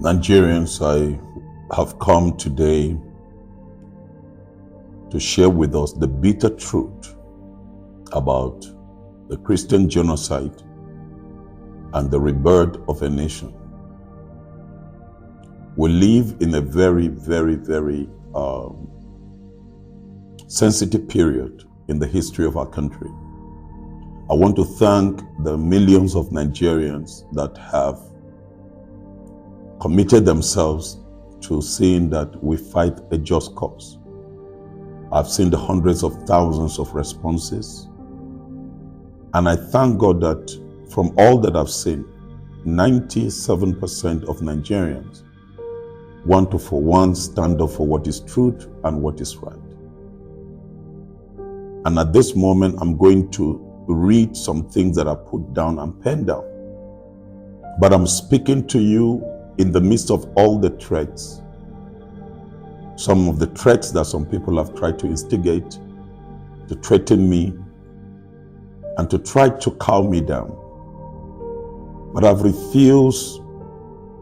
Nigerians, I have come today to share with us the bitter truth about the Christian genocide and the rebirth of a nation. We live in a very, very sensitive period in the history of our country. I want to thank the millions of Nigerians that have committed themselves to seeing that we fight a just cause. I've seen the hundreds of thousands of responses, and I thank God that from all that I've seen, 97% of Nigerians want to, for one, stand up for what is truth and what is right. And at this moment, I'm going to read some things that I put down and penned down. But I'm speaking to you in the midst of all the threats, some of the threats that some people have tried to instigate, to threaten me, and to try to calm me down. But I've refused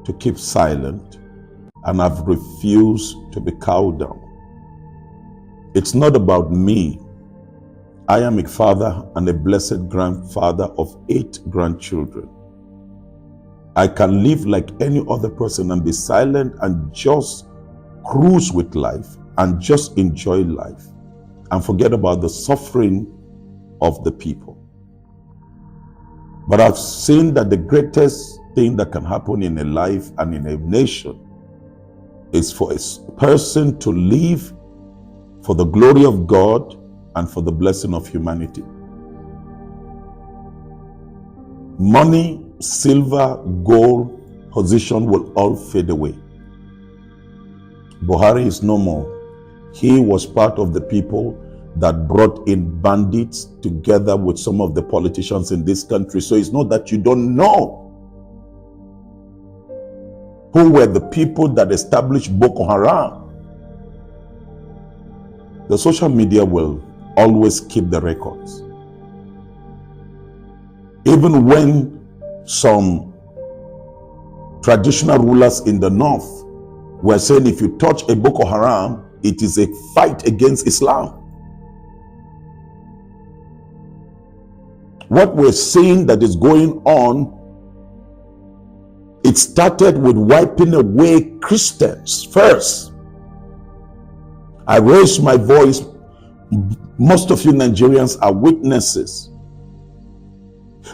to keep silent, and I've refused to be cowed down. It's not about me. I am a father and a blessed grandfather of 8 grandchildren. I can live like any other person and be silent and just cruise with life and just enjoy life and forget about the suffering of the people. But I've seen that the greatest thing that can happen in a life and in a nation is for a person to live for the glory of God and for the blessing of humanity. Money, silver, gold, position will all fade away. Buhari is no more. He was part of the people that brought in bandits together with some of the politicians in this country. So it's not that you don't know who were the people that established Boko Haram. The social media will always keep the records. Even when some traditional rulers in the north were saying if you touch a Boko Haram, it is a fight against Islam. What we're seeing that is going on, it started with wiping away Christians first. I raised my voice. Most of you Nigerians are witnesses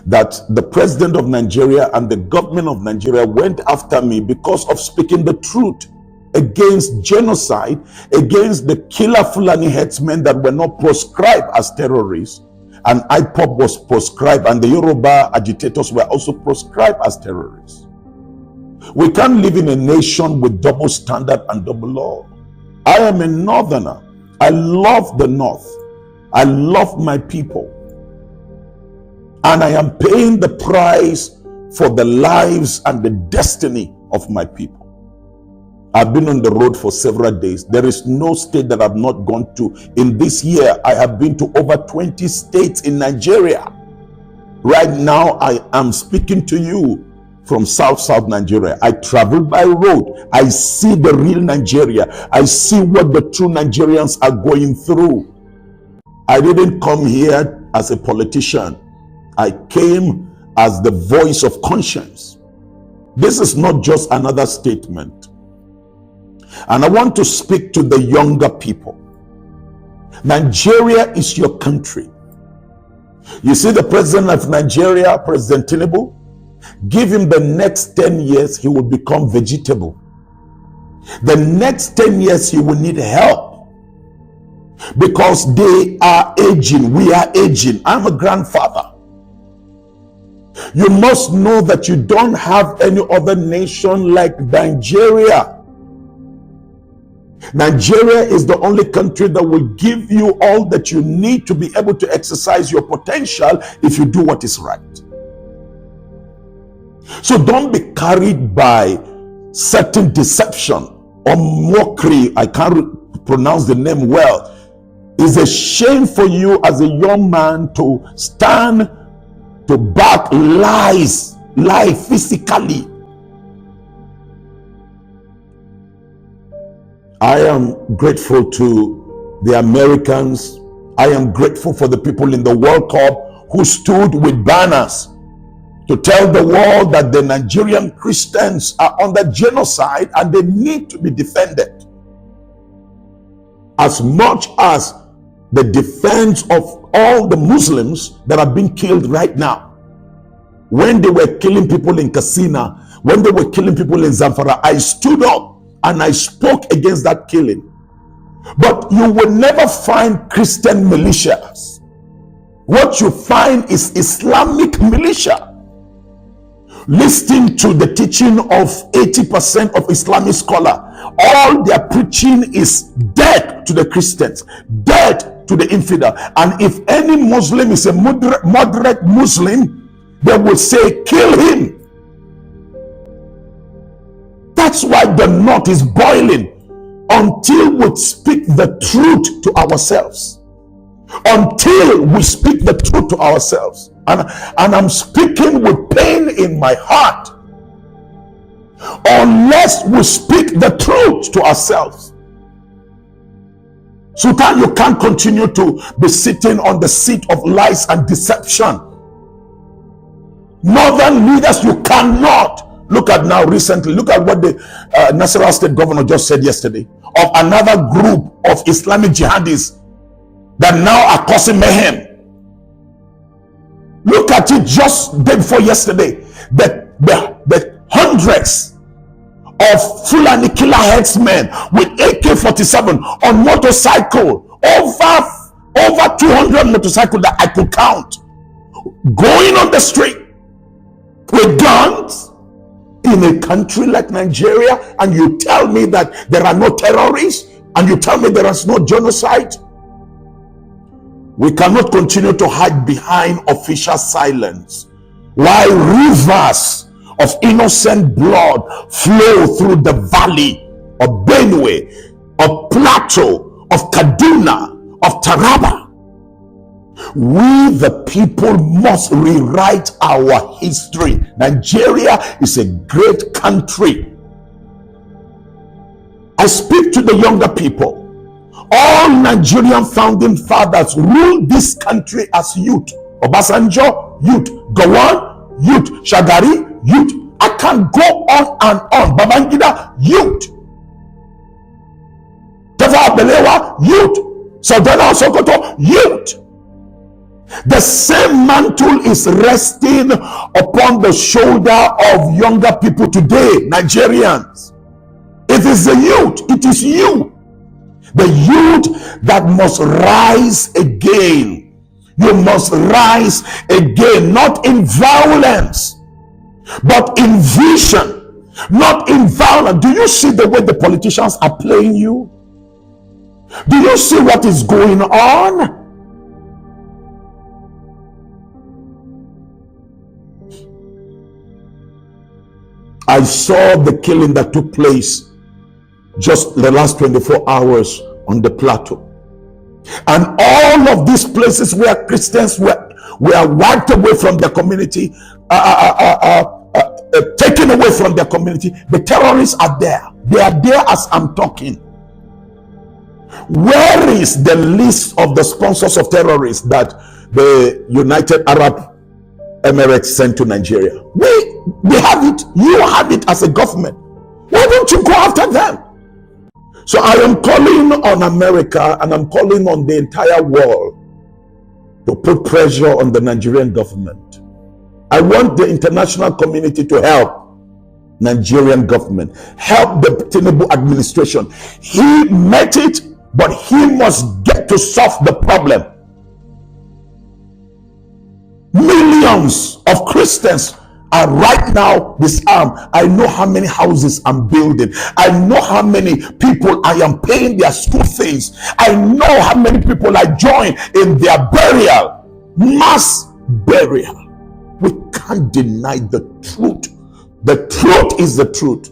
that the president of Nigeria and the government of Nigeria went after me because of speaking the truth against genocide, against the killer Fulani headsmen that were not proscribed as terrorists, and IPOB was proscribed, and the Yoruba agitators were also proscribed as terrorists. We can't live in a nation with double standard and double law. I am a northerner. I love the north. I love my people. And I am paying the price for the lives and the destiny of my people. I've been on the road for several days. There is no state that I've not gone to. In this year, I have been to over 20 states in Nigeria. Right now, I am speaking to you from South Nigeria. I travel by road. I see the real Nigeria. I see what the true Nigerians are going through. I didn't come here as a politician. I came as the voice of conscience. This is not just another statement. And I want to speak to the younger people. Nigeria is your country. You see the president of Nigeria, President Tinubu, give him the next 10 years, he will become vegetable. The next 10 years, he will need help because they are aging. We are aging. I'm a grandfather. You must know that you don't have any other nation like Nigeria. Nigeria is the only country that will give you all that you need to be able to exercise your potential if you do what is right. So don't be carried by certain deception or mockery. I can't pronounce the name well. It's a shame for you as a young man to stand to back lies, lie physically. I am grateful to the Americans. I am grateful for the people in the World Cup who stood with banners to tell the world that the Nigerian Christians are under genocide and they need to be defended. As much as the defense of all the Muslims that are being killed right now. When they were killing people in Katsina, when they were killing people in Zamfara, I stood up and I spoke against that killing. But you will never find Christian militias. What you find is Islamic militia. Listening to the teaching of 80% of Islamic scholars, all their preaching is dead to the Christians, dead to the infidel. And if any Muslim is a moderate Muslim, they will say, kill him. That's why the knot is boiling until we speak the truth to ourselves. Until we speak the truth to ourselves. And I'm speaking with pain in my heart. Unless we speak the truth to ourselves. Sultan, you can't continue to be sitting on the seat of lies and deception. Northern leaders, you cannot. Look at now recently, look at what the Nasarawa state governor just said yesterday of another group of Islamic jihadists that now are causing mayhem. Look at it just day before yesterday. The hundreds of Fulani killer headsmen with AK-47 on motorcycle, over 200 motorcycles that I could count, going on the street with guns in a country like Nigeria, and you tell me that there are no terrorists, and you tell me there is no genocide? We cannot continue to hide behind official silence while rivers of innocent blood flow through the valley of Benue, of Plateau, of Kaduna, of Taraba. We the people must rewrite our history. Nigeria is a great country. I speak to the younger people. All Nigerian founding fathers ruled this country as youth. Obasanjo, youth. Gowon, youth. Shagari, youth. I can go on and on. Babangida, youth. Tafawa Balewa, youth. Sardauna Sokoto, youth. The same mantle is resting upon the shoulder of younger people today, Nigerians. It is the youth. It is you. The youth that must rise again. You must rise again, not in violence, but in vision, not in violence. Do you see the way the politicians are playing you? Do you see what is going on? I saw the killing that took place just the last 24 hours on the plateau. And all of these places where Christians were wiped away from their community, taken away from their community, the terrorists are there. They are there as I'm talking. Where is the list of the sponsors of terrorists that the United Arab Emirates sent to Nigeria? We have it. You have it as a government. Why don't you go after them? So I am calling on America and I'm calling on the entire world to put pressure on the Nigerian government. I want the international community to help Nigerian government, help the Tinubu administration. He met it, but he must get to solve the problem. Millions of Christians are right now disarmed. I know how many houses I'm building. I know how many people I am paying their school fees. I know how many people I join in their burial, mass burial. We can't deny the truth. The truth is the truth.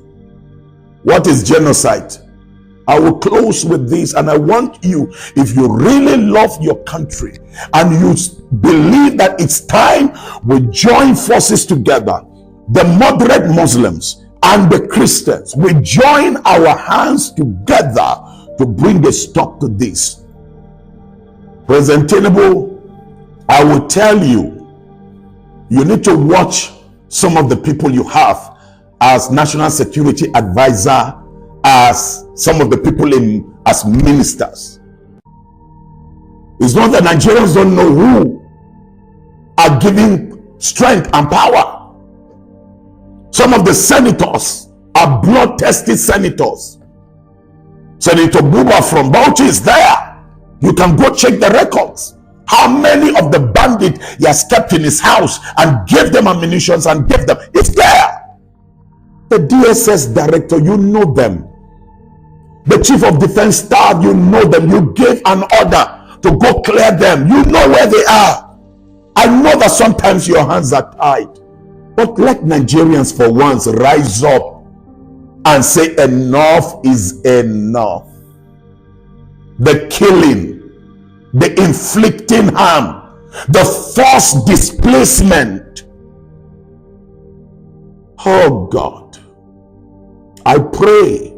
What is genocide? I will close with this, and I want you, if you really love your country and you believe that it's time we join forces together, the moderate Muslims and the Christians, we join our hands together to bring a stop to this. President Tinubu, I will tell you, you need to watch some of the people you have as national security advisor, as some of the people as ministers. It's not that Nigerians don't know who are giving strength and power. Some of the senators are blood-tested senators. Senator Buba from Bauchi is there. You can go check the records. How many of the bandits he has kept in his house and gave them ammunition and gave them? It's there. The DSS director, you know them. The chief of defense staff, you know them. You gave an order to go clear them. You know where they are. I know that sometimes your hands are tied. But let Nigerians for once rise up and say enough is enough. The killing, the inflicting harm, the forced displacement. Oh God, I pray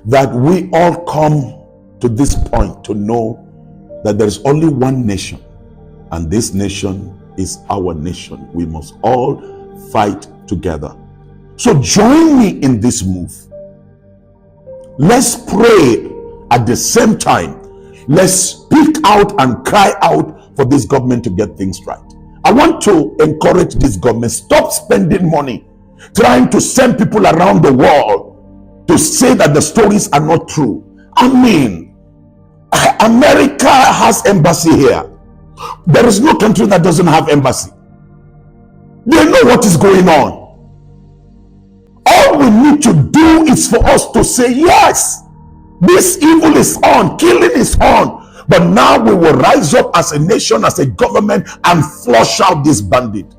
that we all come to this point to know that there is only one nation, and this nation is our nation. We must all fight together. So join me in this move. Let's pray at the same time. Let's speak out and cry out for this government to get things right. I want to encourage this government. Stop spending money trying to send people around the world to say that the stories are not true. I mean, America has embassy here. There is no country that doesn't have embassy. They know what is going on. All we need to do is for us to say, yes, this evil is on, killing is on. But now we will rise up as a nation, as a government, and flush out this bandit.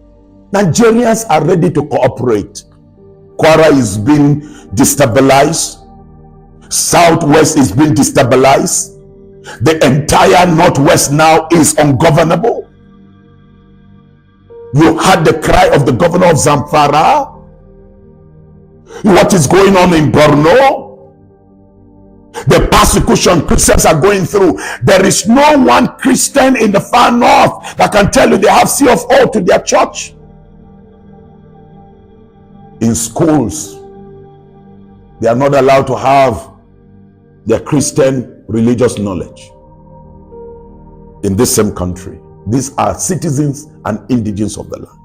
Nigerians are ready to cooperate. Kwara is being destabilized. Southwest is being destabilized. The entire Northwest now is ungovernable. You heard the cry of the governor of Zamfara. What is going on in Borno? The persecution Christians are going through. There is no one Christian in the far north that can tell you they have C of O to their church. In schools, they are not allowed to have their Christian religious knowledge. In this same country, these are citizens and indigents of the land.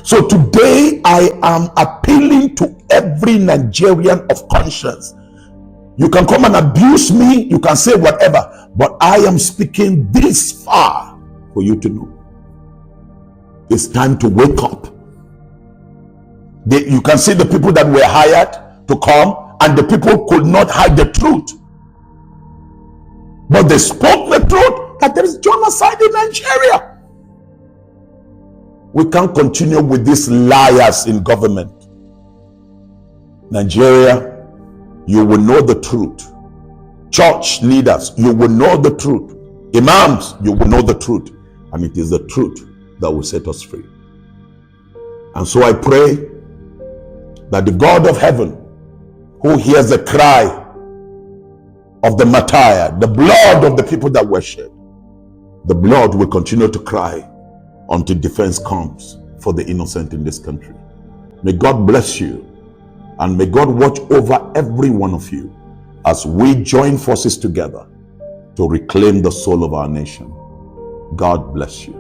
So today I am appealing to every Nigerian of conscience. You can come and abuse me, you can say whatever, but I am speaking this far for you to know. It's time to wake up. You can see the people that were hired to come, and the people could not hide the truth. But they spoke the truth that there is genocide in Nigeria. We can't continue with these liars in government. Nigeria, you will know the truth. Church leaders, you will know the truth. Imams, you will know the truth. And it is the truth that will set us free. And so I pray that the God of heaven, who hears the cry of the martyr, the blood of the people that were shed, the blood will continue to cry until defense comes for the innocent in this country. May God bless you, and may God watch over every one of you as we join forces together to reclaim the soul of our nation. God bless you.